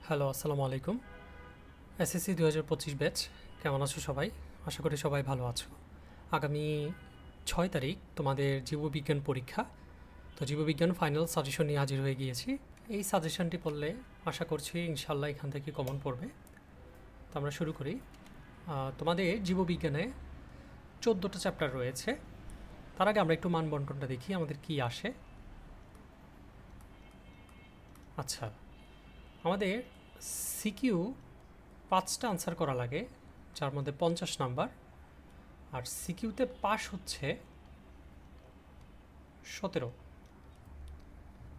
Hello, আসসালামু আলাইকুম। SSC 2025 batch, কেমন আছো সবাই? আশা করি সবাই ভালো আছো। আগামী 6 তারিখ তোমাদের জীববিজ্ঞান পরীক্ষা। তো জীববিজ্ঞান ফাইনাল সাজেশন নিয়ে হাজির হয়ে গিয়েছি। এই সাজেশনটি পড়লে আশা করছি ইনশাল্লাহ এখান থেকে কমন পড়বে। তো আমরা শুরু করি। তোমাদের জীববিজ্ঞানে 14টা চ্যাপ্টার রয়েছে। তার আগে আমরা একটু মানবন্টনটা দেখি আমাদের কি আসে। আচ্ছা, আমাদের সিকিউ 5টা আনসার করা লাগে, যার মধ্যে 50 নাম্বার। আর সিকিউতে পাস হচ্ছে 17।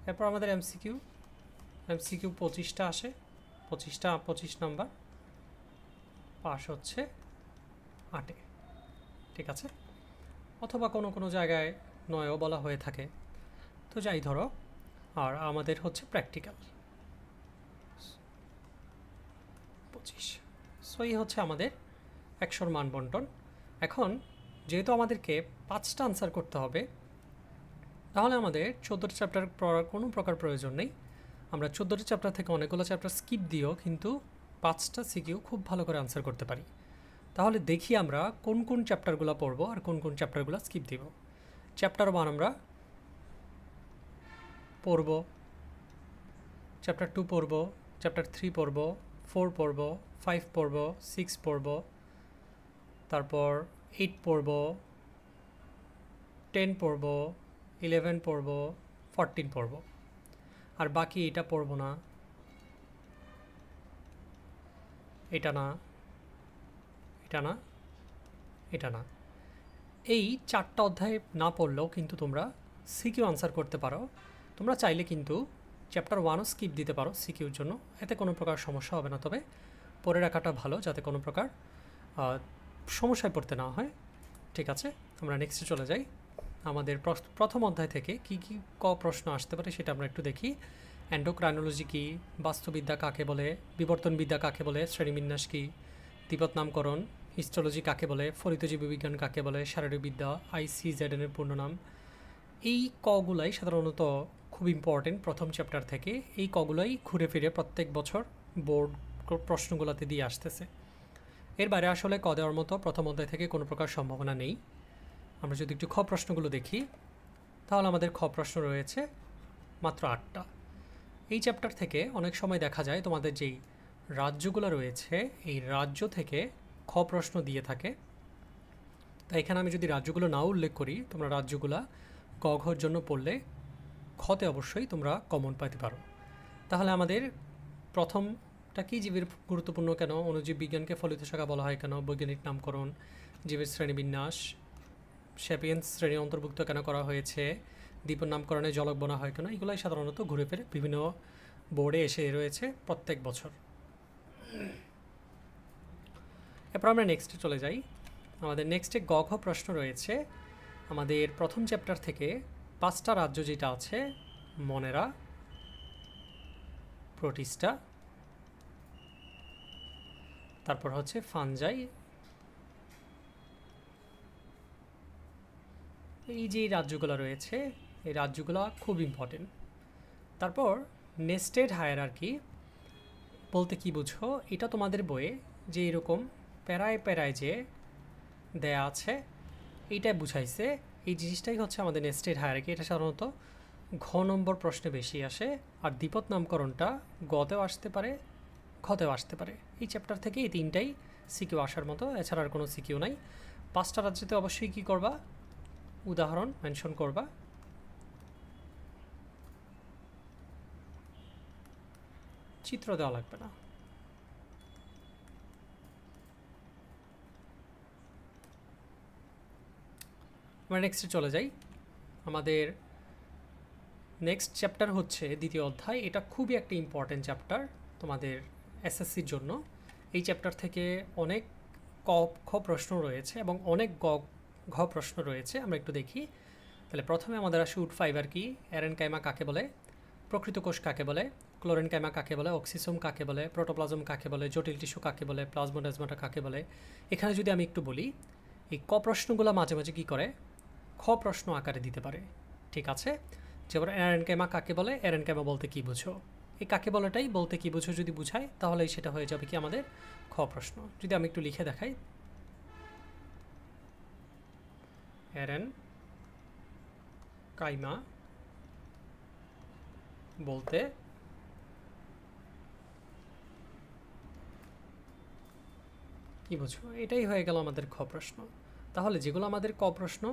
এরপর আমাদের এমসিকিউ 25টা আসে, 25 নাম্বার, পাস হচ্ছে 8-এ। ঠিক আছে, অথবা কোনো কোনো জায়গায় 9ও বলা হয়ে থাকে। তো যাই ধরো, আর আমাদের হচ্ছে প্র্যাকটিক্যাল 25। সো এই হচ্ছে আমাদের 100-র মান বন্টন। এখন যেহেতু আমাদেরকে 5টা আনসার করতে হবে, তাহলে আমাদের 14টা চ্যাপ্টার পড়ার কোনো প্রকার প্রয়োজন নেই। আমরা 14টা চ্যাপ্টার থেকে অনেকগুলো চ্যাপ্টার স্কিপ দিয়েও কিন্তু 5টা সিকিউ খুব ভালো করে আনসার করতে পারি। তাহলে দেখি আমরা কোন কোন চ্যাপ্টারগুলো পড়বো আর কোন কোন চ্যাপ্টারগুলো স্কিপ দিব। চ্যাপ্টার 1 আমরা পড়ব, চ্যাপ্টার 2 পড়ব, চ্যাপ্টার 3 পড়ব, 4 পড়ব, 5 পড়ব, 6 পড়ব, তারপর 8 পড়ব, 10 পড়ব, 11 পড়ব, 14 পড়ব। আর বাকি এটা পড়ব না, এটা না, এটা না, এটা না। এই 4টা অধ্যায় না পড়লেও কিন্তু তোমরা সিকিউ আনসার করতে পারো। তোমরা চাইলে কিন্তু চ্যাপ্টার 1ও স্কিপ দিতে পারো সিকিউর জন্য, এতে কোনো প্রকার সমস্যা হবে না। তবে পড়ে রাখাটা ভালো, যাতে কোনো প্রকার সমস্যায় পড়তে না হয়। ঠিক আছে, আমরা নেক্সটে চলে যাই। আমাদের প্রথম অধ্যায় থেকে কি কি প্রশ্ন আসতে পারে সেটা আমরা একটু দেখি। অ্যান্ডোক্রাইনোলজি কী, বাস্তুবিদ্যা কাকে বলে, বিবর্তনবিদ্যা কাকে বলে, শ্রেণীবিন্যাস কী, তিব্বত নামকরণ, হিস্টোলজি কাকে বলে, ফলিত জীববিজ্ঞান কাকে বলে, শারীরবিদ্যা, ICZN এর পূর্ণ নাম। এই কগুলাই সাধারণত খুব ইম্পর্টেন্ট প্রথম চ্যাপ্টার থেকে। এই কগুলাই ঘুরে ফিরে প্রত্যেক বছর বোর্ড প্রশ্নগুলোতে দিয়ে আসতেছে। এর বাইরে আসলে ক দেওয়ার মতো প্রথম অধ্যায় থেকে কোনো প্রকার সম্ভাবনা নেই। আমরা যদি একটু খ প্রশ্নগুলো দেখি, তাহলে আমাদের খ প্রশ্ন রয়েছে মাত্র 8টা। এই চ্যাপ্টার থেকে অনেক সময় দেখা যায় তোমাদের যেই রাজ্যগুলো রয়েছে, এই রাজ্য থেকে খ প্রশ্ন দিয়ে থাকে। তাই এখানে আমি যদি রাজ্যগুলো না উল্লেখ করি, তোমরা রাজ্যগুলা ক ঘর জন্য পড়লে খতে অবশ্যই তোমরা কমন পাইতে পারো। তাহলে আমাদের প্রথমটা কি, জীবের গুরুত্বপূর্ণ কেন, অণুজীব বিজ্ঞানকে ফলিত শাখা বলা হয় কেন, বৈজ্ঞানিক নামকরণ, জীবের শ্রেণীবিন্যাস, স্যাপিয়েন্স শ্রেণী অন্তর্ভুক্ত কেন করা হয়েছে, দ্বীপের নামকরণে জলক বনা হয় কেন, এগুলাই সাধারণত ঘুরে ফিরে বিভিন্ন বোর্ডে এসে রয়েছে প্রত্যেক বছর। এরপর আমরা নেক্সটে চলে যাই। আমাদের নেক্সটে গ ঘ প্রশ্ন রয়েছে আমাদের প্রথম চ্যাপ্টার থেকে। 5টা রাজ্য যেটা আছে, মনেরা, প্রোটিস্টা, তারপর হচ্ছে ফানজাই। এই যে রাজ্যগুলো রয়েছে, এই রাজ্যগুলো খুব ইম্পর্টেন্ট। তারপর নেস্টেড হায়ারার্কি বলতে কি বুঝো, এটা তোমাদের বইয়ে যে এরকম প্যারায় প্যারায় যে দেয়া আছে, এইটাই বুঝাইছে। এই জিনিসটাই হচ্ছে আমাদের নেস্টেড হায়ারার্কি। এটা সাধারণত ঘ নম্বর প্রশ্নে বেশি আসে। আর দ্বিপদ নামকরণটা গতেও আসতে পারে, ঘতেও আসতে পারে। এই চ্যাপ্টার থেকে এই 3টাই সিকিউ আসার মতো, এছাড়া আর কোনো সিকিউ নাই। 5টা রাজ্যতে অবশ্যই কী করবা, উদাহরণ মেনশন করবা। চিত্র দেওয়া লাগবে না। আমরা নেক্সটে চলে যাই। আমাদের নেক্সট চ্যাপ্টার হচ্ছে দ্বিতীয় অধ্যায়। এটা খুবই একটা ইম্পর্টেন্ট চ্যাপ্টার তোমাদের এসএসসির জন্য। এই চ্যাপ্টার থেকে অনেক ক খ প্রশ্ন রয়েছে এবং অনেক ঘ প্রশ্ন রয়েছে। আমরা একটু দেখি। তাহলে প্রথমে আমাদের আসে উড ফাইবার কি, অ্যারেনকাইমা কাকে বলে, প্রকৃত কোষ কাকে বলে, ক্লোরেনকাইমা কাকে বলে, অক্সিসোম কাকে বলে, প্রোটোপ্লাজম কাকে বলে, জটিল টিস্যু কাকে বলে, প্লাজমোডেজমাটা কাকে বলে। এখানে যদি আমি একটু বলি, এই ক প্রশ্নগুলো মাঝে মাঝে কী করে, খ প্রশ্ন আকারে দিতে পারে। ঠিক আছে, যেমন অ্যারেনকাইমা কাকে বলে, অ্যারেনকাইমা বলতে কী বুঝো, এই কাকে বলাটাই বলতে কি বুঝো যদি বুঝায় তাহলে সেটা হয়ে যাবে কি আমাদের খ প্রশ্ন। যদি আমি একটু লিখে দেখাই, এরেন কাইমা বলতে কি বুঝো, এটাই হয়ে গেল আমাদের খ প্রশ্ন। তাহলে যেগুলো আমাদের ক প্রশ্ন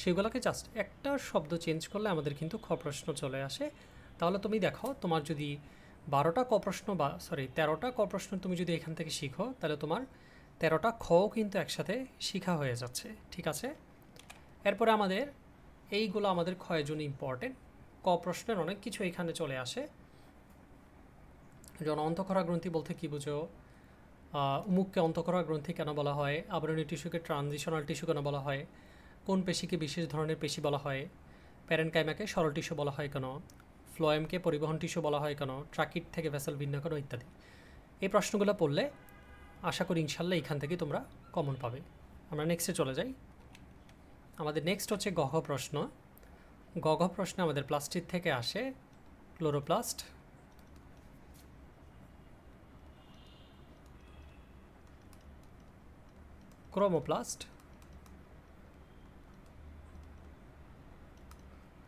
সেগুলোকে জাস্ট একটা শব্দ চেঞ্জ করলে আমাদের কিন্তু খ প্রশ্ন চলে আসে। তাহলে তুমি দেখো তোমার যদি 12টা ক প্রশ্ন বা 13টা ক প্রশ্ন তুমি যদি এখান থেকে শিখো তাহলে তোমার 13টা খও কিন্তু একসাথে শিখা হয়ে যাচ্ছে। ঠিক আছে, এরপরে আমাদের এইগুলো আমাদের ক্ষয়ের জন্য ইম্পর্টেন্ট। ক প্রশ্নের অনেক কিছু এখানে চলে আসে, যেমন অন্তঃক্ষরা গ্রন্থি বলতে কি বুঝো, উমুককে অন্তঃক্ষরা গ্রন্থি কেন বলা হয়, আবরণী টিস্যুকে ট্রানজিশনাল টিস্যু কেন বলা হয়, কোন পেশিকে বিশেষ ধরনের পেশি বলা হয়, প্যারেনকাইমাকে সরল টিস্যু বলা হয় কেন, ফ্লোয়েমকে পরিবহন টিস্যু বলা হয় কেন, ট্রাকিট থেকে ভেসেল ভিন্ন কেন ইত্যাদি। এই প্রশ্নগুলো পড়লে আশা করি ইনশাল্লাহ এখান থেকে তোমরা কমন পাবে। আমরা নেক্সটে চলে যাই। আমাদের নেক্সট হচ্ছে গঘ প্রশ্ন। গঘ প্রশ্ন আমাদের প্লাস্টিক থেকে আসে, ক্লোরোপ্লাস্ট, ক্রোমোপ্লাস্ট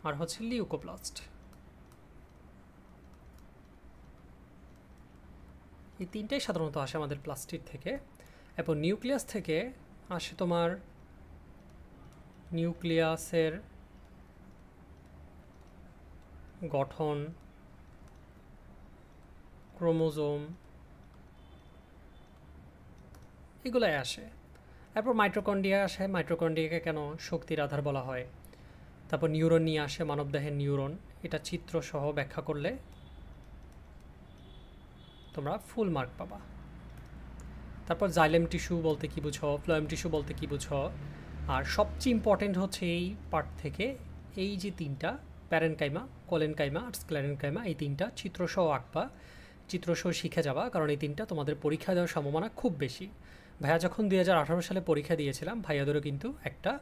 আর হচ্ছে লিউকোপ্লাস্ট। এই তিনটাই সাধারণত আসে আমাদের প্লাস্টিক থেকে। এরপর নিউক্লিয়াস থেকে আসে তোমার নিউক্লিয়াসের গঠন, ক্রোমোজোম, এগুলাই আসে। এরপর মাইটোকন্ড্রিয়া আসে, মাইটোকন্ড্রিয়াকে কেন শক্তির আধার বলা হয়। তারপর নিউরন নিয়ে আসে, মানবদেহের নিউরন, এটা চিত্রসহ ব্যাখ্যা করলে তোমরা ফুল মার্ক পাবা। তারপর জাইলেম টিস্যু বলতে কি বুঝো, ফ্লোয়েম টিস্যু বলতে কি বুঝো। আর সবচেয়ে ইম্পর্টেন্ট হচ্ছে এই পার্ট থেকে এই যে তিনটা, প্যারেনকাইমা, কোলেনকাইমা আর স্ক্লেরেনকাইমা, এই তিনটা চিত্রসহ আঁকবা, চিত্রসহ শিখে যাবা, কারণ এই তিনটা তোমাদের পরীক্ষা দেওয়ার সম্ভাবনা খুব বেশি। ভাইয়া যখন 2018 সালে পরীক্ষা দিয়েছিলাম, ভাইয়াদেরও কিন্তু একটা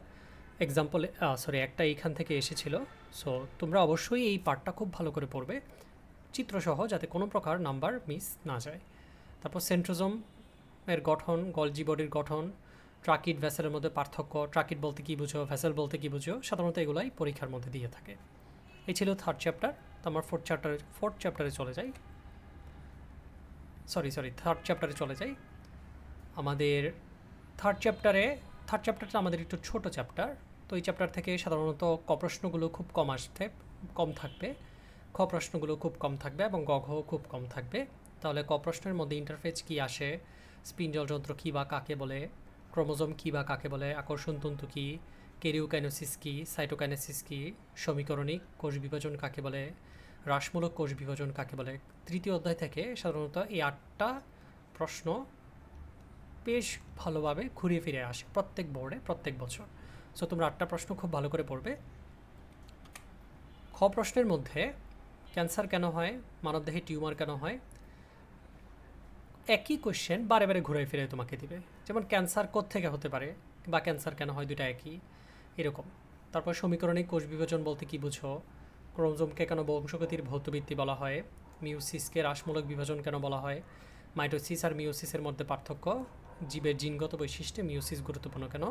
একটা এইখান থেকে এসেছিল। সো তোমরা অবশ্যই এই পার্টটা খুব ভালো করে পড়বে চিত্রসহ, যাতে কোনো প্রকার নাম্বার মিস না যায়। তারপর সেন্ট্রোজোম এর গঠন, গলজি বডির গঠন, ট্রাকিড ভেসেলের মধ্যে পার্থক্য, ট্রাকিড বলতে কী বুঝো, ভেসেল বলতে কী বুঝো, সাধারণত এগুলাই পরীক্ষার মধ্যে দিয়ে থাকে। এই ছিল থার্ড চ্যাপ্টার। তো আমার ফোর্থ চ্যাপ্টারে চলে যাই। থার্ড চ্যাপ্টারে চলে যাই। আমাদের থার্ড চ্যাপ্টারটা আমাদের একটু ছোট চ্যাপ্টার। তো এই চ্যাপ্টার থেকে সাধারণত ক প্রশ্নগুলো খুব কম থাকবে, খ প্রশ্নগুলো খুব কম থাকবে এবং গ ঘ খুব কম থাকবে। তাহলে ক প্রশ্নের মধ্যে ইন্টারফেস কী আসে, স্পিন্ডল যন্ত্র কী বা কাকে বলে, ক্রোমোজোম কী বা কাকে বলে, আকর্ষণ তন্তু কী, কেরিওকাইনেসিস কী, সাইটোকাইনেসিস কী, সমীকরণিক কোষ বিভাজন কাকে বলে, হ্রাসমূলক কোষ বিভাজন কাকে বলে। তৃতীয় অধ্যায় থেকে সাধারণত এই 8টা প্রশ্ন বেশ ভালোভাবে ঘুরিয়ে ফিরে আসে প্রত্যেক বোর্ডে প্রত্যেক বছর। সো তোমরা 8টা প্রশ্ন খুব ভালো করে পড়বে। খ প্রশ্নের মধ্যে ক্যান্সার কেন হয়, মানবদেহে টিউমার কেন হয়, একই কোশ্চেন বারে বারে ঘুরে ফিরে তোমাকে দিবে। যেমন ক্যান্সার কোত্থেকে হতে পারে বা ক্যান্সার কেন হয়, দুটা একই এরকম। তারপর সমীকরণিক কোষ বিভাজন বলতে কি বুঝো, ক্রোমোজোমকে কেন বংশগতির ভৌতবৃত্তি বলা হয়, মিউসিসকে হ্রাসমূলক বিভাজন কেন বলা হয়, মাইটোসিস আর মিউসিসের মধ্যে পার্থক্য, জীবের জিনগত বৈশিষ্ট্যে মিউসিস গুরুত্বপূর্ণ কেন।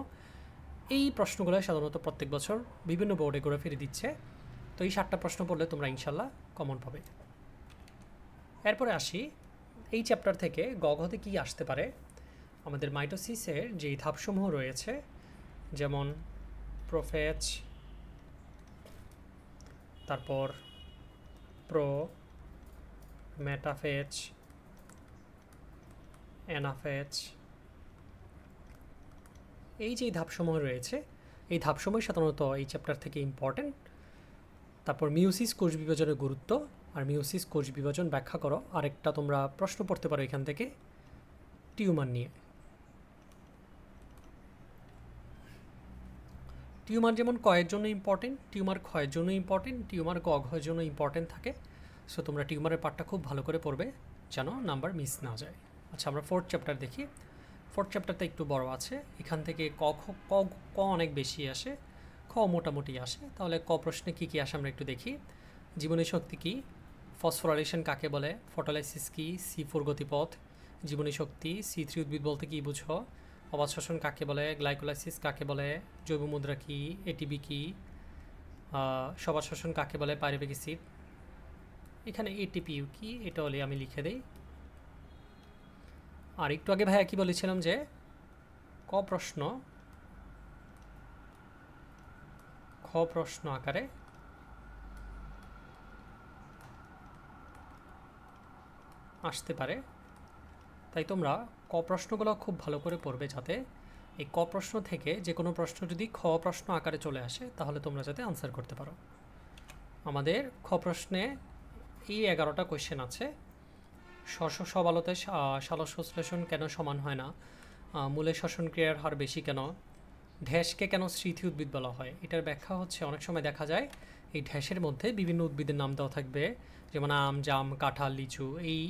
এই প্রশ্নগুলো সাধারণত প্রত্যেক বছর বিভিন্ন বোর্ডে ঘুরে ফিরে দিচ্ছে। তো এই 7টা প্রশ্ন পড়লে তোমরা ইনশাল্লাহ কমন পাবে। এরপরে আসি এই চ্যাপ্টার থেকে গঘতে কী আসতে পারে। আমাদের মাইটোসিসের যেই ধাপসমূহ রয়েছে, যেমন প্রোফেজ, তারপর মেটাফেজ, অ্যানাফেজ, এই যে ধাপসমূহ রয়েছে, এই ধাপসমূহ সাধারণত এই চ্যাপ্টার থেকে ইম্পর্টেন্ট। তারপর মিউসিস কোষ বিভাজনের গুরুত্ব আর মিউসিস কোষ বিভাজন ব্যাখ্যা করো। আরেকটা তোমরা প্রশ্ন পড়তে পারো এখান থেকে টিউমার নিয়ে। টিউমার যেমন কয়ের জন্য ইম্পর্টেন্ট, টিউমার ক্ষয়ের জন্য ইম্পর্টেন্ট, টিউমার ঘয়ের জন্য ইম্পর্টেন্ট থাকে। সো তোমরা টিউমারের পার্টটা খুব ভালো করে পড়বে যেন নাম্বার মিস না যায়। আচ্ছা, আমরা ফোর্থ চ্যাপ্টার দেখি। ফোর্থ চ্যাপ্টারটা একটু বড় আছে, এখান থেকে ক অনেক বেশি আসে, খ মোটামুটি আসে। তাহলে ক প্রশ্নে কী কী আসে আমরা একটু দেখি। জীবনী শক্তি কী, ফসফোরাইলেশন কাকে বলে, ফটোলাইসিস কি, C4 গতিপথ, জীবনী শক্তি, C3 উদ্ভিদ বলতে কি বুঝো, অবাত শ্বসন কাকে বলে, গ্লাইকোলাইসিস কাকে বলে, জৈব মুদ্রা কি, এটিপি কি, সবাত শ্বসন কাকে বলে, পাইরুভিক অ্যাসিড। এখানে এটিপিউ কি এটা হলে আমি লিখে দেই। আর একটু আগে ভাইয়া কি বলেছিলাম যে খ প্রশ্ন আকারে আসতে পারে, তাই তোমরা ক প্রশ্নগুলো খুব ভালো করে পড়বে, যাতে এই ক প্রশ্ন থেকে যে কোনো প্রশ্ন যদি খ প্রশ্ন আকারে চলে আসে তাহলে তোমরা যাতে আনসার করতে পারো। আমাদের খ প্রশ্নে এই 11টা কোয়েশ্চেন আছে। সবালতে সালোক সংশ্লেষণ কেন সমান হয় না, মূলে শ্বসন ক্রিয়ার হার বেশি কেন, ঢ্যাঁসকে কেন স্মৃতি উদ্ভিদ বলা হয়। এটার ব্যাখ্যা হচ্ছে অনেক সময় দেখা যায় এই ঢ্যাঁসের মধ্যে বিভিন্ন উদ্ভিদের নাম দেওয়া থাকবে, যেমন আম, জাম, কাঁঠাল, লিচু। এই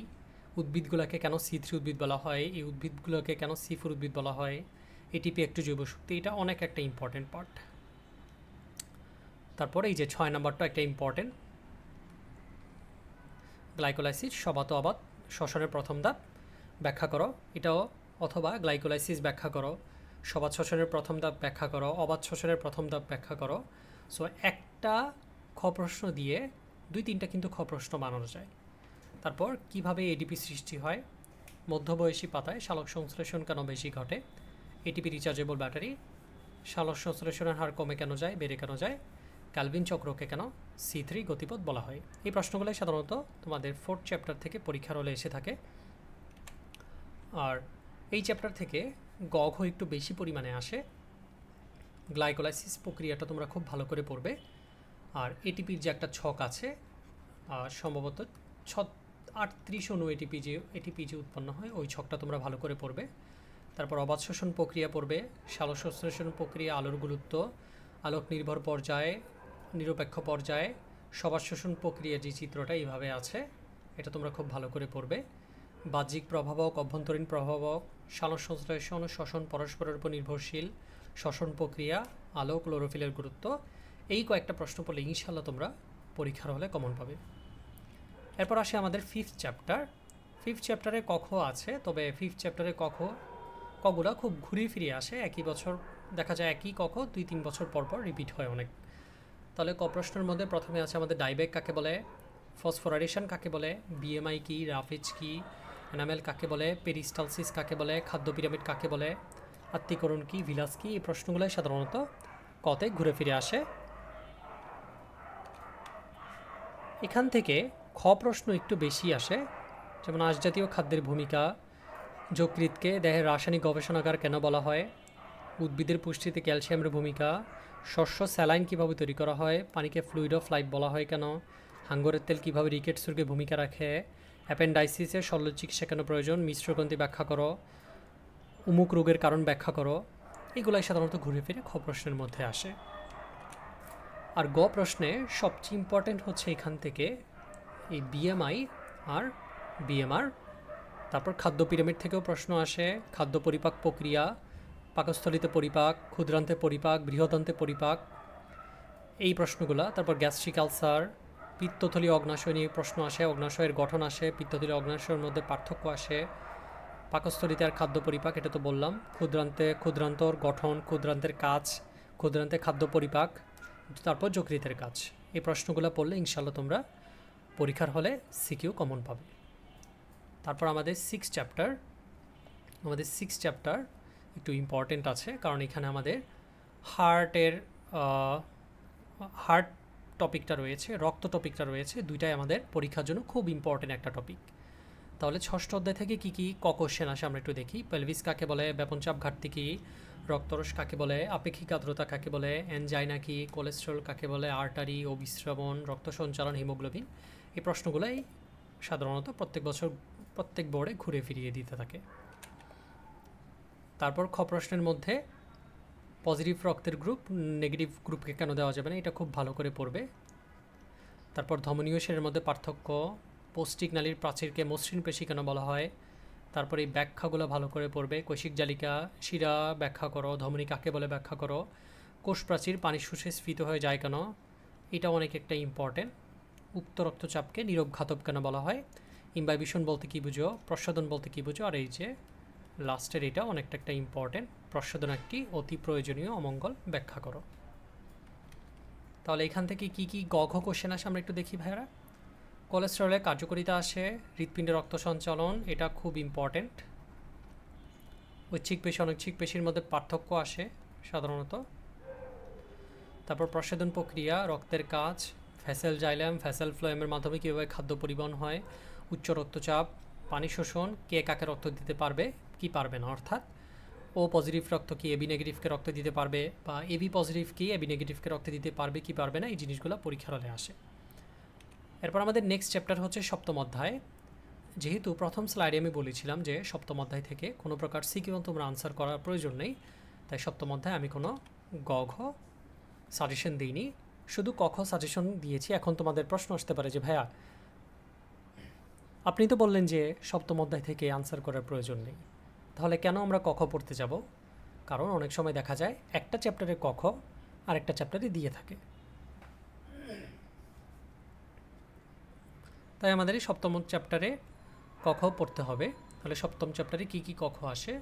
উদ্ভিদগুলোকে কেন C3 উদ্ভিদ বলা হয়, এই উদ্ভিদগুলোকে কেন C4 উদ্ভিদ বলা হয়, এটিপি একটু জৈব শক্তি। এটা অনেক একটা ইম্পর্টেন্ট পার্ট। তারপরে এই যে 6 নম্বরটা একটা ইম্পর্টেন্ট, গ্লাইকোলাইসিস সবাত অবাত শ্বসনের প্রথম ধাপ ব্যাখ্যা করো। এটাও অথবা গ্লাইকোলাইসিস ব্যাখ্যা করো, সবাত শ্বসনের প্রথম ধাপ ব্যাখ্যা করো, অবাত শ্বসনের প্রথম ধাপ ব্যাখ্যা করো। সো একটা খ প্রশ্ন দিয়ে 2-3টা কিন্তু খ প্রশ্ন বানানো যায়। তারপর কিভাবে এডিপি সৃষ্টি হয়, মধ্যবয়সী পাতায় সালোক সংশ্লেষণ কেন বেশি ঘটে, এটিপি রিচার্জেবল ব্যাটারি, সালোক সংশ্লেষণের হার কমে কেন যায়, বেড়ে কেন যায়, ক্যালভিন চক্রকে কেন C3 গতিপথ বলা হয়। এই প্রশ্নগুলোই সাধারণত তোমাদের 4th চ্যাপ্টার থেকে পরীক্ষার হলে এসে থাকে। আর এই চ্যাপ্টার থেকে গঘ একটু বেশি পরিমাণে আসে। গ্লাইকোলাইসিস প্রক্রিয়াটা তোমরা খুব ভালো করে পড়বে। আর এটিপির যে একটা ছক আছে, সম্ভবত 38 অণু এটিপি যে উৎপন্ন হয়, ওই ছকটা তোমরা ভালো করে পড়বে। তারপর অবাত শ্বসন প্রক্রিয়া পড়বে, সালোক সংশ্লেষণ প্রক্রিয়া, আলোর গুরুত্ব, আলোক নির্ভর পর্যায়ে, নিরপেক্ষ পর্যায়ে, সবাত শোষণ প্রক্রিয়া যে চিত্রটা এইভাবে আছে, এটা তোমরা খুব ভালো করে পড়বে। বাহ্যিক প্রভাবক, অভ্যন্তরীণ প্রভাবক, সালোক সংশ্লেষণ ও শ্বসন পরস্পরের উপর নির্ভরশীল, শ্বসন প্রক্রিয়া, আলো, ক্লোরোফিলের গুরুত্ব। এই কয়েকটা প্রশ্ন পড়লে ইনশাল্লাহ তোমরা পরীক্ষার হলে কমন পাবে। এরপর আসে আমাদের 5th চ্যাপ্টার। 5th চ্যাপ্টারে কখ আছে, তবে 5th চ্যাপ্টারে কগুলো খুব ঘুরিয়ে ফিরিয়ে আসে। একই বছর দেখা যায় একই কখ 2-3 বছর পর পর রিপিট হয় অনেক। তাহলে ক প্রশ্নের মধ্যে প্রথমে আছে আমাদের ডাইব্যাক কাকে বলে, ফসফোরাইলেশন কাকে বলে, বিএমআই কি, রাফেজ কি, এনামেল কাকে বলে, পেরিস্টালসিস কাকে বলে, খাদ্য পিরামিড কাকে বলে, আত্মীকরণ কি, ভিলাস কি। এই প্রশ্নগুলোই সাধারণত কতে ঘুরে ফিরে আসে। এখান থেকে খ প্রশ্ন একটু বেশি আসে, যেমন আঁশজাতীয় খাদ্যের ভূমিকা, যকৃৎকে দেহের রাসায়নিক গবেষণাগার কেন বলা হয়, উদ্ভিদের পুষ্টিতে ক্যালসিয়ামের ভূমিকা, শস্য স্যালাইন কীভাবে তৈরি করা হয়, পানিকে ফ্লুইড অফ লাইফ বলা হয় কেন, হাঙ্গরের তেল কীভাবে রিকেটস রোগে ভূমিকা রাখে, অ্যাপেন্ডাইসিসের শল্য চিকিৎসা কেন প্রয়োজন, মিশ্রগ্রন্থি ব্যাখ্যা করো, উমুক রোগের কারণ ব্যাখ্যা করো। এগুলাই সাধারণত ঘুরে ফিরে খ প্রশ্নের মধ্যে আসে। আর গ প্রশ্নে সবচেয়ে ইম্পর্টেন্ট হচ্ছে এখান থেকে এই বিএমআই আর বিএমআর। তারপর খাদ্য পিরামিড থেকেও প্রশ্ন আসে, খাদ্য পরিপাক প্রক্রিয়া, পাকস্থলিতে পরিপাক, ক্ষুদ্রান্তে পরিপাক, বৃহদান্তে পরিপাক, এই প্রশ্নগুলো। তারপর গ্যাস্ট্রিক আলসার, পিত্তথলি অগ্নাশয় নিয়ে প্রশ্ন আসে, অগ্নাশয়ের গঠন আসে, পিত্তথলি অগ্নাশয়ের মধ্যে পার্থক্য আসে, পাকস্থলিতে আর খাদ্য পরিপাক এটা তো বললাম, ক্ষুদ্রান্তর গঠন, ক্ষুদ্রান্তের কাজ, ক্ষুদ্রান্তে খাদ্য পরিপাক, তারপর যকৃতের কাজ। এই প্রশ্নগুলো পড়লে ইনশাল্লাহ তোমরা পরীক্ষার হলে সিকিউ কমন পাবে। তারপর আমাদের 6th চ্যাপ্টার একটু ইম্পর্টেন্ট আছে, কারণ এখানে আমাদের হার্ট টপিকটা রয়েছে, রক্ত টপিকটা রয়েছে, দুইটাই আমাদের পরীক্ষার জন্য খুব ইম্পর্টেন্ট একটা টপিক। তাহলে 6ষ্ঠ অধ্যায় থেকে কী কী কোশ্চেন আসে আমরা একটু দেখি। পেলভিস কাকে বলে, ব্যাপনচাপ ঘাটতি কী, রক্তরস কাকে বলে, আপেক্ষিক আর্দ্রতা কাকে বলে, অ্যানজাইনা কী, কোলেস্ট্রল কাকে বলে, আর্টারি ও বিশ্রাবণ, রক্ত সঞ্চালন, হিমোগ্লোবিন। এই প্রশ্নগুলোই সাধারণত প্রত্যেক বোর্ডে ঘুরে ফিরিয়ে দিতে থাকে। তারপর খ প্রশ্নের মধ্যে পজিটিভ রক্তের গ্রুপ নেগেটিভ গ্রুপকে কেন দেওয়া যাবে না, এটা খুব ভালো করে পড়বে। তারপর ধমনীয় সেলের মধ্যে পার্থক্য, পৌষ্টিক নালীর প্রাচীরকে মসৃণ পেশি কেন বলা হয়। তারপর এই ব্যাখ্যাগুলো ভালো করে পড়বে। কৈশিক জালিকা, শিরা ব্যাখ্যা করো, ধমনী কাকে বলে ব্যাখ্যা করো, কোষ প্রাচীর পানি শুষে স্ফীত হয়ে যায় কেন, এটা অনেক একটা ইম্পর্টেন্ট। উক্ত রক্তচাপকে নিরবঘাতক কেন বলা হয়, ইমবাইবিশন বলতে কী বুঝো, প্রস্বাদন বলতে কী বুঝো, আর এই যে লাস্টের এটা অনেকটা একটা ইম্পর্টেন্ট, প্রস্বাদন একটি অতি প্রয়োজনীয় অমঙ্গল, ব্যাখ্যা করো। তাহলে এখান থেকে কি কি গ ঘ কোশ্চেন আসে আমরা একটু দেখি ভাইয়ারা। কোলেস্টেরলের কার্যকারিতা আসে, হৃৎপিণ্ডে রক্ত সঞ্চালন, এটা খুব ইম্পর্টেন্ট। ঐচ্ছিক পেশি অনৈচ্ছিক পেশির মধ্যে পার্থক্য আসে সাধারণত। তারপর প্রস্বাদন প্রক্রিয়া, রক্তের কাজ, ভ্যাসেল জাইলাম, ভ্যাসেল ফ্লোয়েমের মাধ্যমে কীভাবে খাদ্য পরিবহন হয়, উচ্চ রক্তচাপ, পানি শোষণ, কে কাকে রক্ত দিতে পারবে কি পারবে না, অর্থাৎ ও পজিটিভ রক্ত কি এবি নেগেটিভকে রক্ত দিতে পারবে, বা এবি পজিটিভ কি এবি নেগেটিভকে রক্ত দিতে পারবে কি পারবে না, এই জিনিসগুলো পরীক্ষার হলে আসে। এরপর আমাদের নেক্সট চ্যাপ্টার হচ্ছে সপ্তম অধ্যায়। যেহেতু প্রথম স্লাইডে আমি বলেছিলাম যে সপ্তম অধ্যায় থেকে কোনো প্রকার সিকিউ তোমরা আনসার করার প্রয়োজন নেই, তাই সপ্তম অধ্যায় আমি কোনো গ ঘ সাজেশন দিইনি, শুধু ক খ সাজেশন দিয়েছি। এখন তোমাদের প্রশ্ন আসতে পারে যে ভাইয়া আপনি তো বললেন যে সপ্তম অধ্যায় থেকে আনসার করার প্রয়োজন নেই, তাহলে কেন আমরা ক খ পড়তে যাব? কারণ অনেক সময় দেখা যায় একটা চ্যাপ্টারে ক খ আর একটা চ্যাপ্টারে দিয়ে থাকে, তাই আমাদের এই সপ্তম চ্যাপ্টারে ক খ পড়তে হবে। তাহলে সপ্তম চ্যাপ্টারে কী কী ক খ আসে,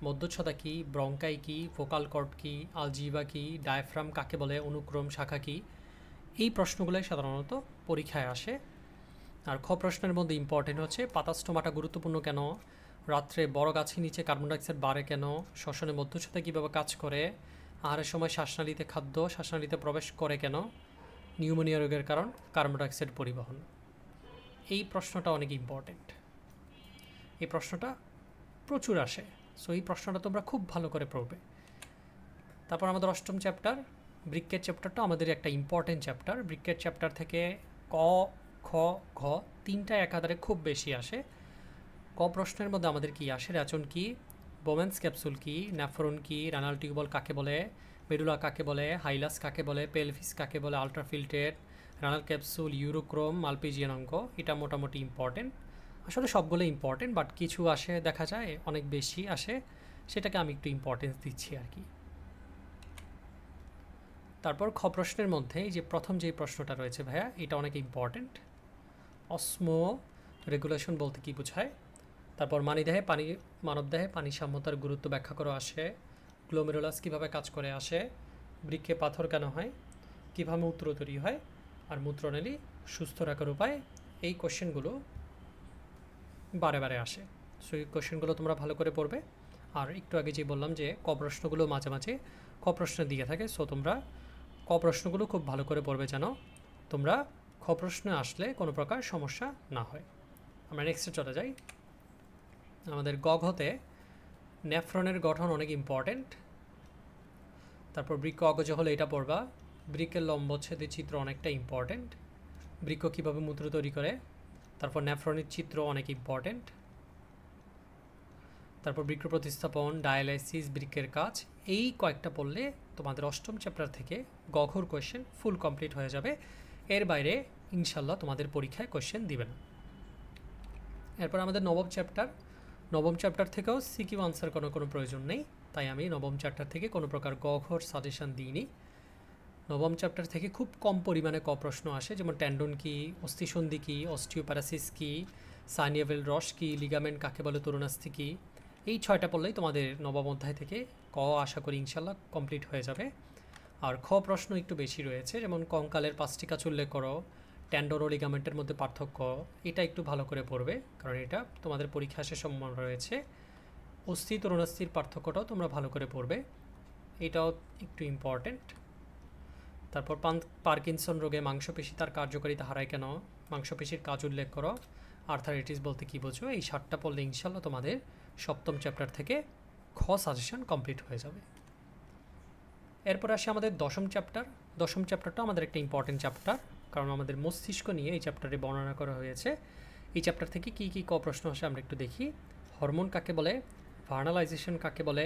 মধ্যচ্ছদা কী, ব্রঙ্কাই কী, ফোকাল কর্ড কী, আলজিবা কী, ডায়াফ্রাম কাকে বলে, অনুক্রম শাখা কী, এই প্রশ্নগুলোই সাধারণত পরীক্ষায় আসে। আর খ প্রশ্নের মধ্যে ইম্পর্টেন্ট হচ্ছে পাতাস্টোমাটা গুরুত্বপূর্ণ কেন, রাত্রে বড় গাছের নিচে কার্বন ডাইঅক্সাইড বাড়ে কেন, শ্বসনে মধ্যচ্ছদা কীভাবে কাজ করে, আহারের সময় শ্বাসনালীতে খাদ্য শ্বাসনালীতে প্রবেশ করে কেন, নিউমোনিয়া রোগের কারণ কার্বন ডাইঅক্সাইড পরিবহন। এই প্রশ্নটা অনেক ইম্পর্টেন্ট, এই প্রশ্নটা প্রচুর আসে, সো এই প্রশ্নটা তোমরা খুব ভালো করে পড়বে। তারপর আমাদের অষ্টম চ্যাপ্টার বৃক্কের চ্যাপ্টারটা আমাদের একটা ইম্পর্টেন্ট চ্যাপ্টার। বৃক্কের চ্যাপ্টার থেকে ক খ ঘ তিনটা একাধারে খুব বেশি আসে। ক প্রশ্নের মধ্যে আমাদের কি আসে, রেচন কি, বোমেন্স ক্যাপসুল কি, নেফ্রন কি, রানাল টিউবল কাকে বলে, মেডুলা কাকে বলে, হাইলাস কাকে বলে, পেলভিস কাকে বলে, আলট্রাফিল্ট্রেট, রানাল ক্যাপসুল, ইউরোক্রোম, মালপিজিয়ান অঙ্ক, এটা মোটামুটি ইম্পর্টেন্ট। আসলে সবগুলো ইম্পর্টেন্ট, বাট কিছু আসে দেখা যায় অনেক বেশি আসে, সেটাকে আমি একটু ইম্পর্টেন্স দিচ্ছি আর কি। তারপর খ প্রশ্নের মধ্যে যে প্রথম যেই প্রশ্নটা রয়েছে ভাইয়া, এটা অনেক ইম্পর্টেন্ট। অসমো রেগুলেশন বলতে কী বোঝায়, তারপর মানবদেহে পানি সাম্যতার গুরুত্ব ব্যাখ্যা করে আসে, গ্লোমেরুলাস কীভাবে কাজ করে আসে, বৃক্কে পাথর কেন হয়, কীভাবে মূত্র তৈরি হয়, আর মূত্রনালী সুস্থ রাখার উপায়, এই কোশ্চেনগুলো বারে বারে আসে। সো এই কোশ্চেনগুলো তোমরা ভালো করে পড়বে। আর একটু আগে যে বললাম যে ক প্রশ্নগুলো মাঝে মাঝে ক প্রশ্ন দিয়ে থাকে, সো তোমরা ক প্রশ্নগুলো খুব ভালো করে পড়বে যেন তোমরা খ প্রশ্নে আসলে কোনো প্রকার সমস্যা না হয়। আমরা নেক্সটে চলে যাই। আমাদের গ ঘতে নেফ্রনের গঠন অনেক ইম্পর্টেন্ট। তারপর বৃক্ক অগজ হলে এটা পড়বা, বৃক্কের লম্বচ্ছেদের চিত্র অনেকটা ইম্পর্টেন্ট, বৃক্ক কীভাবে মূত্র তৈরি করে, তারপর নেফ্রনের চিত্র অনেক ইম্পর্টেন্ট, তারপর বৃক্ক প্রতিস্থাপন, ডায়ালাইসিস, বৃক্কের কাজ, এই কয়েকটা পড়লে তোমাদের অষ্টম চ্যাপ্টার থেকে গঘর কোয়েশ্চেন ফুল কমপ্লিট হয়ে যাবে। এর বাইরে ইনশাল্লাহ তোমাদের পরীক্ষায় কোয়েশ্চেন দিবে না। এরপর আমাদের নবম চ্যাপ্টার থেকেও সিকিউ আনসার কোনো প্রয়োজন নেই, তাই আমি নবম চ্যাপ্টার থেকে কোনো প্রকার গঘর সাজেশন দিইনি। নবম চ্যাপ্টার থেকে খুব কম পরিমাণে ক প্রশ্ন আসে, যেমন ট্যান্ডন কী, অস্থিসন্ধি কী, অস্টিওপ্যারাসিস কী, সাইনিয়াভেল রস কী, লিগামেন্ট কাকে বলে, তরুণাস্থি কী, এই 6টা পড়লেই তোমাদের নবম অধ্যায় থেকে ক আশা করি ইনশাল্লাহ কমপ্লিট হয়ে যাবে। আর খ প্রশ্ন একটু বেশি রয়েছে, যেমন কঙ্কালের 5টি কাজ উল্লেখ করো, ট্যান্ডন ও লিগামেন্টের মধ্যে পার্থক্য, এটা একটু ভালো করে পড়বে, কারণ এটা তোমাদের পরীক্ষা আসে সম্মান রয়েছে। অস্থি তরুণাস্থির পার্থক্যটাও তোমরা ভালো করে পড়বে, এটাও একটু ইম্পর্টেন্ট। তারপর পার্কিনসন রোগে মাংসপেশি তার কার্যকারিতা হারায় কেন, মাংসপেশির কাজ উল্লেখ করো, আর্থারাইটিস বলতে কী বোঝো, এই 7টা পড়লে ইনশাল্লাহ তোমাদের সপ্তম চ্যাপ্টার থেকে খ সাজেশন কমপ্লিট হয়ে যাবে। এরপর আসে আমাদের দশম চ্যাপ্টারটা আমাদের একটা ইম্পর্টেন্ট চ্যাপ্টার, কারণ আমাদের মস্তিষ্ক নিয়ে এই চ্যাপ্টারে বর্ণনা করা হয়েছে। এই চ্যাপ্টার থেকে কী কী ক প্রশ্ন আসে আমরা একটু দেখি। হরমোন কাকে বলে, ভার্নালাইজেশন কাকে বলে,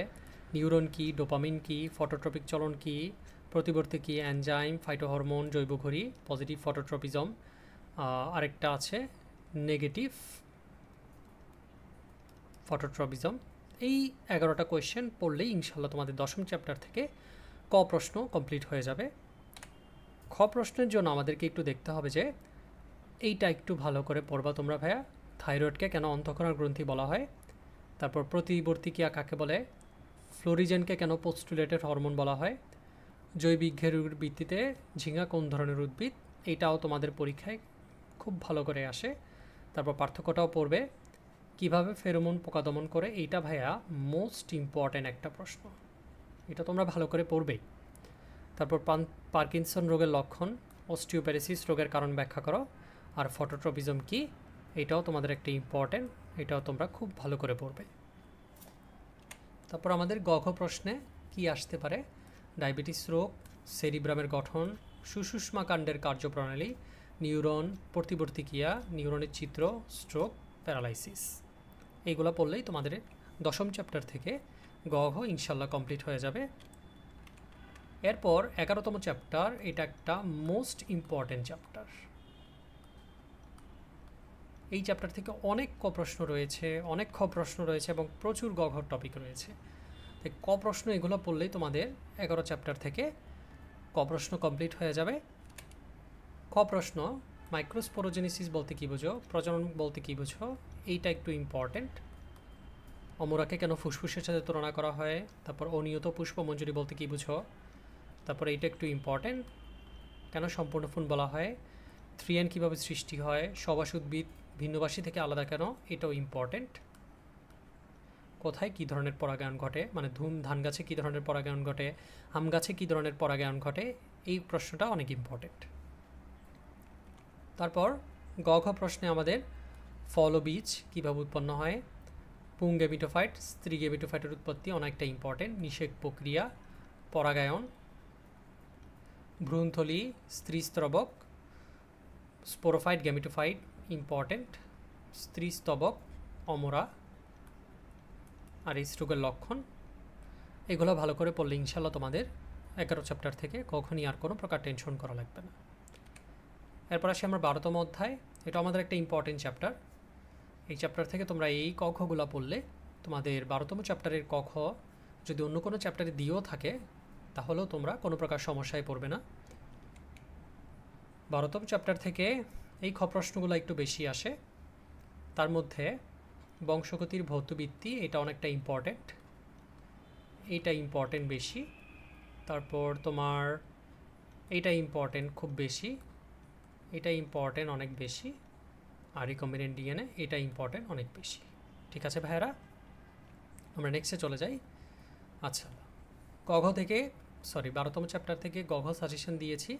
নিউরন কী, ডোপামিন কী, ফটোট্রপিক চলন কী, প্রতিবর্তী কী, এনজাইম, ফাইটোহরমোন, জৈবঘড়ি, পজিটিভ ফটোট্রপিজম, আরেকটা আছে নেগেটিভ ফটোট্রপিজম। এই 11টা কোয়েশ্চেন পড়লেই ইনশাল্লাহ তোমাদের দশম চ্যাপ্টার থেকে ক প্রশ্ন কমপ্লিট হয়ে যাবে। খ প্রশ্নের জন্য আমাদেরকে একটু দেখতে হবে যে এইটা একটু ভালো করে পড়বা তোমরা ভাইয়া। থাইরয়েডকে কেন অন্তঃকরণ গ্রন্থি বলা হয়, তারপর প্রতিবর্তিকিয়া কাকে বলে, ফ্লোরিজেনকে কেন পোস্টুলেটেড হরমোন বলা হয়, জৈবিক ঘেরের ভিত্তিতে ঝিঙ্গা কোন ধরনের উদ্ভিদ, এইটাও তোমাদের পরীক্ষায় খুব ভালো করে আসে। তারপর পার্থক্যটাও পড়বে। কিভাবে ফেরোমন পোকা দমন করে, এইটা ভাইয়া মোস্ট ইম্পর্ট্যান্ট একটা প্রশ্ন, এটা তোমরা ভালো করে পড়বেই। তারপর পার্কিনসন রোগের লক্ষণ, অস্টিওপ্যারাসিস রোগের কারণ ব্যাখ্যা করো, আর ফটোট্রপিজম কি, এটাও তোমাদের একটা ইম্পর্ট্যান্ট, এটাও তোমরা খুব ভালো করে পড়বে। তারপর আমাদের গঘ প্রশ্নে কি আসতে পারে, ডায়াবেটিস রোগ, সেরিব্রামের গঠন, সুষুষ্মা কাণ্ডের কার্যপ্রণালী, নিউরন, প্রতিবর্তিকিয়া, নিউরনের চিত্র, স্ট্রোক, প্যারালাইসিস, এইগুলো পড়লেই তোমাদের 10ম চ্যাপ্টার থেকে গঘ ইনশাল্লাহ কমপ্লিট হয়ে যাবে। এরপর 11তম চ্যাপ্টার, এটা একটা মোস্ট ইম্পর্ট্যান্ট চ্যাপ্টার। এই চ্যাপ্টার থেকে অনেক ক প্রশ্ন রয়েছে, অনেক খ প্রশ্ন রয়েছে এবং প্রচুর গঘর টপিক রয়েছে। তাই ক প্রশ্ন এগুলো পড়লেই তোমাদের 11 চ্যাপ্টার থেকে ক প্রশ্ন কমপ্লিট হয়ে যাবে। ক প্রশ্ন, মাইক্রোস্পোরোজেনেসিস বলতে কী বোঝো, প্রজনন বলতে কী বোঝো, এইটা একটু ইম্পর্ট্যান্ট। অমরাকে কেন ফুসফুসের সাথে তুলনা করা হয়, তারপর অনিয়ত পুষ্পমঞ্জরি বলতে কী বুঝো, তারপর এইটা একটু ইম্পর্ট্যান্ট। কেন সম্পূর্ণ ফুল বলা হয়, 3N কীভাবে সৃষ্টি হয়, সবাস উদ্ভিদ ভিন্নবাসী থেকে আলাদা কেন, এটাও ইম্পর্ট্যান্ট। কোথায় কী ধরনের পরাগায়ন ঘটে, মানে ধান গাছে কী ধরনের পরাগায়ন ঘটে, আম গাছে কী ধরনের পরাগায়ন ঘটে, এই প্রশ্নটা অনেক ইম্পর্ট্যান্ট। তারপর গঘ প্রশ্নে আমাদের ফল ও বীজ কীভাবে উৎপন্ন হয়, পুং গেমিটোফাইট, স্ত্রী গেমিটোফাইটের উৎপত্তি অনেকটা ইম্পর্টেন্ট, নিষেক প্রক্রিয়া, পরাগায়ন, ভ্রূণথলি, স্ত্রীস্তবক, স্পোরোফাইট গেমিটোফাইট ইম্পর্টেন্ট, স্ত্রীস্তবক, অমরা, আর এই রোগের লক্ষণ, এগুলো ভালো করে পড়লে ইনশাল্লাহ তোমাদের 11 চ্যাপ্টার থেকে কখনই আর কোনো প্রকার টেনশন করা লাগবে না। এরপর আসি আমরা 12তম অধ্যায়, এটা আমাদের একটা ইম্পর্টেন্ট চ্যাপ্টার। এই চ্যাপ্টার থেকে তোমরা এই ক খগুলো পড়লে তোমাদের 12তম চ্যাপ্টারের ক খ যদি অন্য কোনো চ্যাপ্টারে দিয়েও থাকে তাহলেও তোমরা কোনো প্রকার সমস্যায় পড়বে না। 12তম চ্যাপ্টার থেকে এই খ প্রশ্নগুলো একটু বেশি আসে। তার মধ্যে বংশগতির ভৌতবৃত্তি, এটা অনেকটা ইম্পর্ট্যান্ট, এইটা ইম্পর্ট্যান্ট বেশি। তারপর তোমার এইটা ইম্পর্ট্যান্ট খুব বেশি, এটা ইম্পর্ট্যান্ট অনেক বেশি, আর রিকম্বিনেন্ট ডিএনএ এটা ইম্পর্ট্যান্ট অনেক বেশি। ঠিক আছে ভাইয়েরা, আমরা নেক্সটে চলে যাই। আচ্ছা, গঘ থেকে 12তম চ্যাপ্টার থেকে গঘ সাজেশন দিয়েছি।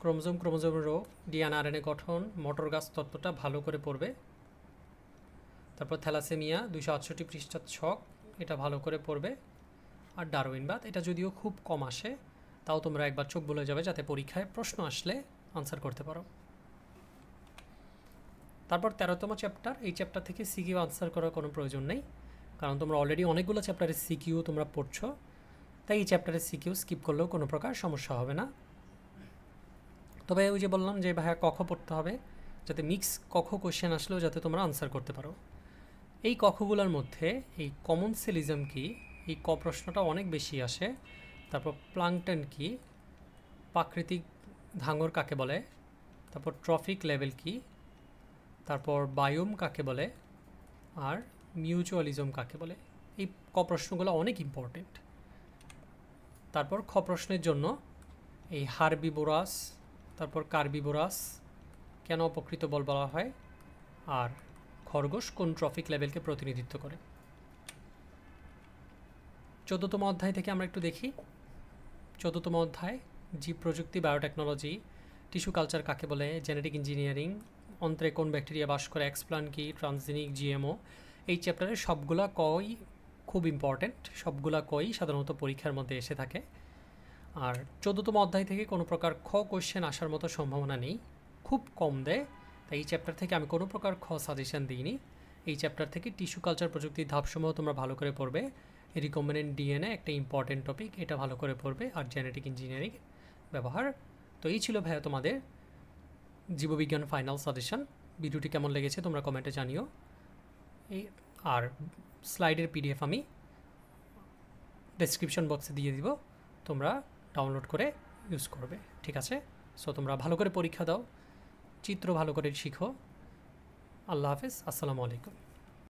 ক্রোমোজোমের রোগ, ডিএনএ আরএনএ গঠন, মটর গাছ তত্ত্বটা ভালো করে পড়বে। তারপর থ্যালাসেমিয়া 268 পৃষ্ঠার ছক, এটা ভালো করে পড়বে। আর ডারউইনবাদ, এটা যদিও খুব কম আসে তাও তোমরা একবার চোখ বুলে যাবে যাতে পরীক্ষায় প্রশ্ন আসলে আনসার করতে পারো। তারপর 13তম চ্যাপ্টার, এই চ্যাপ্টার থেকে সিকিউ আনসার করার কোনো প্রয়োজন নেই, কারণ তোমরা অলরেডি অনেকগুলো চ্যাপ্টারের সিকিউ তোমরা পড়ছো, তাই এই চ্যাপ্টারের সিকিউ স্কিপ করলেও কোনো প্রকার সমস্যা হবে না। তবে ওই যে বললাম যে ভাইয়া কখ পড়তে হবে, যাতে মিক্স কখ কোশ্চেন আসলেও যাতে তোমরা আনসার করতে পারো। এই কখগুলোর মধ্যে এই কমন সেলিজম কি, এই ক প্রশ্নটা অনেক বেশি আসে। তারপর প্লাঙ্কটন কি, প্রাকৃতিক ধাঙর কাকে বলে, তারপর ট্রফিক লেভেল কি, তারপর বায়োম কাকে বলে, আর মিউচুয়ালিজম কাকে বলে, এই ক প্রশ্নগুলো অনেক ইম্পর্টেন্ট। তারপর খ প্রশ্নের জন্য এই হারবিবোরাস, তারপর কার্বিবোরাস কেন অপকৃত বল বলা হয়, আর খরগোশ কোন ট্রফিক লেভেলকে প্রতিনিধিত্ব করে। 14তম অধ্যায় থেকে আমরা একটু দেখি। 14তম অধ্যায়, জীব প্রযুক্তি, বায়োটেকনোলজি, টিস্যু কালচার কাকে বলে, জেনেটিক ইঞ্জিনিয়ারিং, অন্ত্রে কোন ব্যাকটেরিয়া বাস করে, এক্সপ্লান্ট কি, ট্রান্সজেনিক, জিএমও, এই চ্যাপ্টারের সবগুলা কই খুব ইম্পর্টেন্ট, সবগুলা কই সাধারণত পরীক্ষার মধ্যে এসে থাকে। আর 14তম অধ্যায় থেকে কোনো প্রকার খ কোশ্চেন আসার মতো সম্ভাবনা নেই, খুব কম দেয়, তাই এই চ্যাপ্টার থেকে আমি কোনো প্রকার খ সাজেশন দিইনি। এই চ্যাপ্টার থেকে টিস্যু কালচার প্রযুক্তির ধাপসমূহ তোমরা ভালো করে পড়বে, রিকম্বিনেন্ট ডিএনএ একটা ইম্পর্টেন্ট টপিক, এটা ভালো করে পড়বে, আর জেনেটিক ইঞ্জিনিয়ারিং ব্যবহার। তো এই ছিল ভাইয়া তোমাদের জীববিজ্ঞান ফাইনাল সাজেশন। ভিডিওটি কেমন লেগেছে তোমরা কমেন্টে জানিও। এই আর স্লাইডের পিডিএফ আমি ডেসক্রিপশন বক্সে দিয়ে দিব, তোমরা ডাউনলোড করে ইউজ করবে। ঠিক আছে, সো তোমরা ভালো করে পরীক্ষা দাও, চিত্র ভালো করে শিখো। আল্লাহ হাফেজ, আসসালামু আলাইকুম।